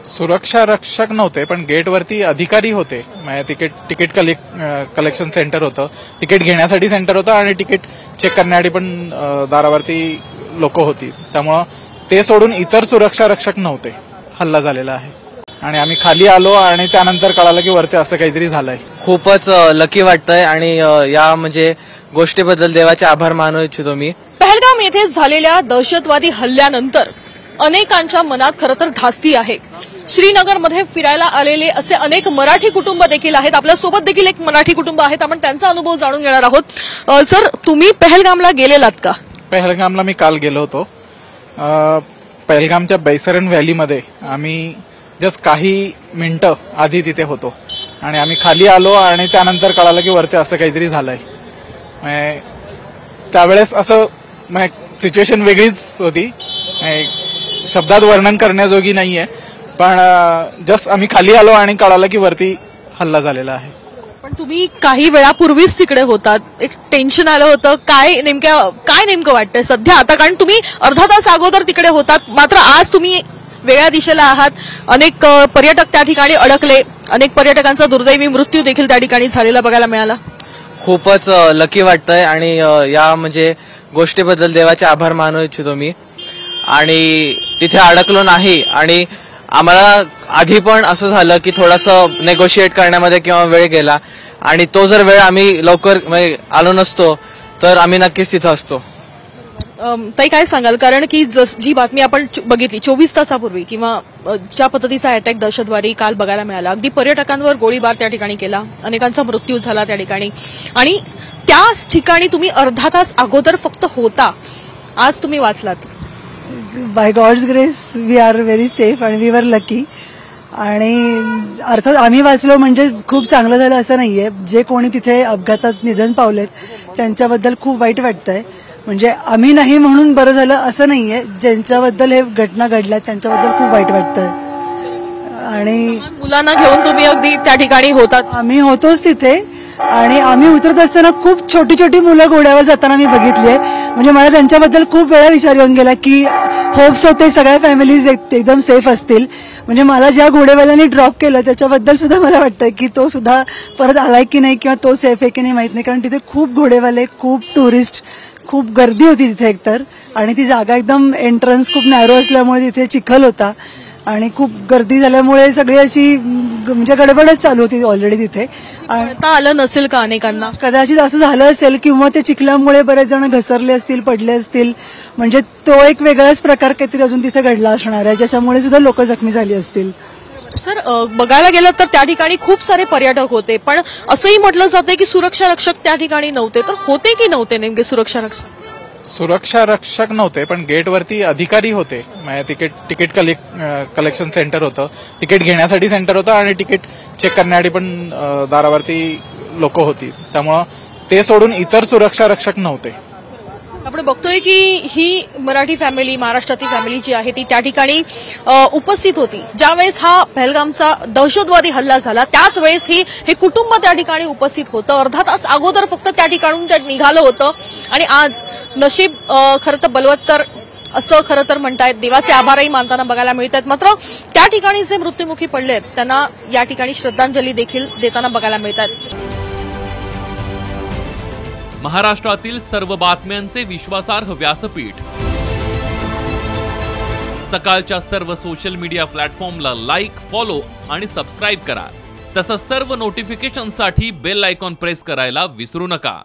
सुरक्षा रक्षक नव्हते, पण गेटवरती अधिकारी होते. तिकीट कलेक्शन सेंटर होतं, तिकीट घेण्यासाठी सेंटर होतं आणि तिकीट चेक करण्यासाठी पण दारावरती लोक होती. त्यामुळं ते सोडून इतर सुरक्षा रक्षक नव्हते. हल्ला झालेला आहे आणि आम्ही खाली आलो आणि त्यानंतर कळालं की वरती असं काहीतरी झालंय. खूपच लकी वाटतंय आणि या म्हणजे गोष्टीबद्दल देवाचे आभार मानू इच्छितो मी. पहलगाम येथे झालेल्या दहशतवादी हल्ल्यानंतर अनेकांच्या मनात खरं तर धास्ती आहे. श्रीनगरमध्ये फिरायला आलेले असे अनेक मराठी कुटुंब देखील आहेत. आपल्यासोबत देखील एक मराठी कुटुंब आहेत. आपण त्यांचा अनुभव जाणून घेणार आहोत. सर, तुम्ही पहलगामला गेलेलात का? पहलगामला मी काल गेलो होतो. पहलगामच्या बैसरन व्हॅलीमध्ये आम्ही जस्ट काही मिनिटं आधी तिथे होतो आणि आम्ही खाली आलो आणि त्यानंतर कळालं की वरती असं काहीतरी झालंय. त्यावेळेस असं सिच्युएशन वेगळीच होती, शब्दात वर्णन करण्याजोगी नाहीये. पण जस्ट आम्ही खाली आलो आणि कळालं की वरती हल्ला झालेला आहे. पण तुम्ही काही वेळापूर्वीच तिकडे होतात, एक टेन्शन आलं होतं. काय नेमकं वाटतंय सध्या आता? कारण तुम्ही अर्धा तास अगोदर तिकडे होतात, मात्र आज तुम्ही वेगळ्या दिशेला आहात. अनेक पर्यटक त्या ठिकाणी अडकले, अनेक पर्यटकांचा दुर्दैवी मृत्यू देखील त्या ठिकाणी झालेला बघायला मिळाला. खूपच लकी वाटतंय आणि या म्हणजे गोष्टीबद्दल देवाचे आभार मानू इच्छितो मी. आणि तिथे अडकलो नाही आणि आम्हाला आधी पण असं झालं की थोडंसं नेगोशिएट करण्यामध्ये किंवा वेळ गेला आणि तो जर वेळ आम्ही लवकर आलो नसतो तर आम्ही नक्कीच तिथं असतो. ताई, काय सांगाल? कारण की जी बातमी आपण बघितली 24 तासापूर्वी किंवा ज्या पद्धतीचा अटॅक दहशतवादी काल बघायला मिळाला, अगदी पर्यटकांवर गोळीबार त्या ठिकाणी केला, अनेकांचा मृत्यू झाला त्या ठिकाणी आणि त्याच ठिकाणी तुम्ही अर्धा तास अगोदर फक्त होता, आज तुम्ही वाचलात. By God's grace we are very safe आणि वी वर लकी. आणि अर्थात आम्ही वाचलो म्हणजे खूप चांगलं झालं असं नाहीये. जे कोणी तिथे अपघातात निधन पावलेत त्यांच्याबद्दल खूप वाईट वाटतंय. म्हणजे आम्ही नाही म्हणून बरं झालं असं नाहीये. ज्यांच्याबद्दल हे घटना घडल्या त्यांच्याबद्दल खूप वाईट वाटतंय. आणि मुलांना घेऊन तुम्ही अगदी त्या ठिकाणी होतात? आम्ही होतोच तिथे आणि आम्ही उतरत असताना खूप छोटी छोटी मुलं घोड्यावर जाताना मी बघितलीये. म्हणजे मला त्यांच्याबद्दल खूप वेळा विचार येऊन गेला की होप्स होते सगळ्या फॅमिलीज एकदम सेफ असतील. म्हणजे मला ज्या घोडेवाल्याने ड्रॉप केलं त्याच्याबद्दल सुद्धा मला वाटतंय की तो सुद्धा परत आलाय की नाही किंवा तो सेफ आहे की नाही माहित नाही. कारण तिथे खूप घोडेवाले, खूप टुरिस्ट, खूप गर्दी होती तिथे एकतर. आणि ती जागा एकदम एंट्रन्स खूप नॅरो असल्यामुळे तिथे चिखल होता आणि खूप गर्दी झाल्यामुळे सगळी अशी म्हणजे गडबडच चालू होती ऑलरेडी तिथे. आता आलं नसेल का अनेकांना? कदाचित असं झालं असेल किंवा ते चिखल्यामुळे बरेच जण घसरले असतील, पडले असतील. म्हणजे तो एक वेगळाच प्रकार काहीतरी अजून तिथे घडला असणार आहे, ज्याच्यामुळे सुद्धा लोक जखमी झाली असतील. सर, बघायला गेलं तर त्या ठिकाणी खूप सारे पर्यटक होते, पण असंही म्हटलं जाते की सुरक्षा रक्षक त्या ठिकाणी नव्हते. तर होते की नव्हते नेमके सुरक्षा रक्षक? सुरक्षा रक्षक नव्हते, पण गेटवरती अधिकारी होते. तिकीट कलेक्शन सेंटर होतं, तिकीट घेण्यासाठी सेंटर होतं आणि तिकीट चेक करण्यासाठी पण दारावरती लोक होती. त्यामुळं ते सोडून इतर सुरक्षा रक्षक नव्हते. आपण बघतोय की ही मराठी फॅमिली, महाराष्ट्रातील फॅमिली जी आहे ती त्या ठिकाणी उपस्थित होती ज्यावेळेस हा पहलगामचा दहशतवादी हल्ला झाला. त्याच वेळेस हे कुटुंब त्या ठिकाणी उपस्थित होतं. अर्धा तास अगोदर फक्त त्या ठिकाणून निघालं होतं आणि आज नशीब खरं तर बलवत्तर असं खरं तर म्हणतायत. देवाचे आभारही मानताना बघायला मिळत आहेत. मात्र त्या ठिकाणी जे मृत्युमुखी पडले आहेत त्यांना या ठिकाणी श्रद्धांजली देखील देताना बघायला मिळत आहेत. महाराष्ट्रातील सर्व बातम्यांचे विश्वासार्ह व्यासपीठ. सकाळच्या सर्व सोशल मीडिया प्लॅटफॉर्मला लाईक, फॉलो आणि सबस्क्राईब करा. तसंच सर्व नोटिफिकेशनसाठी बेल आयकॉन प्रेस करायला विसरू नका.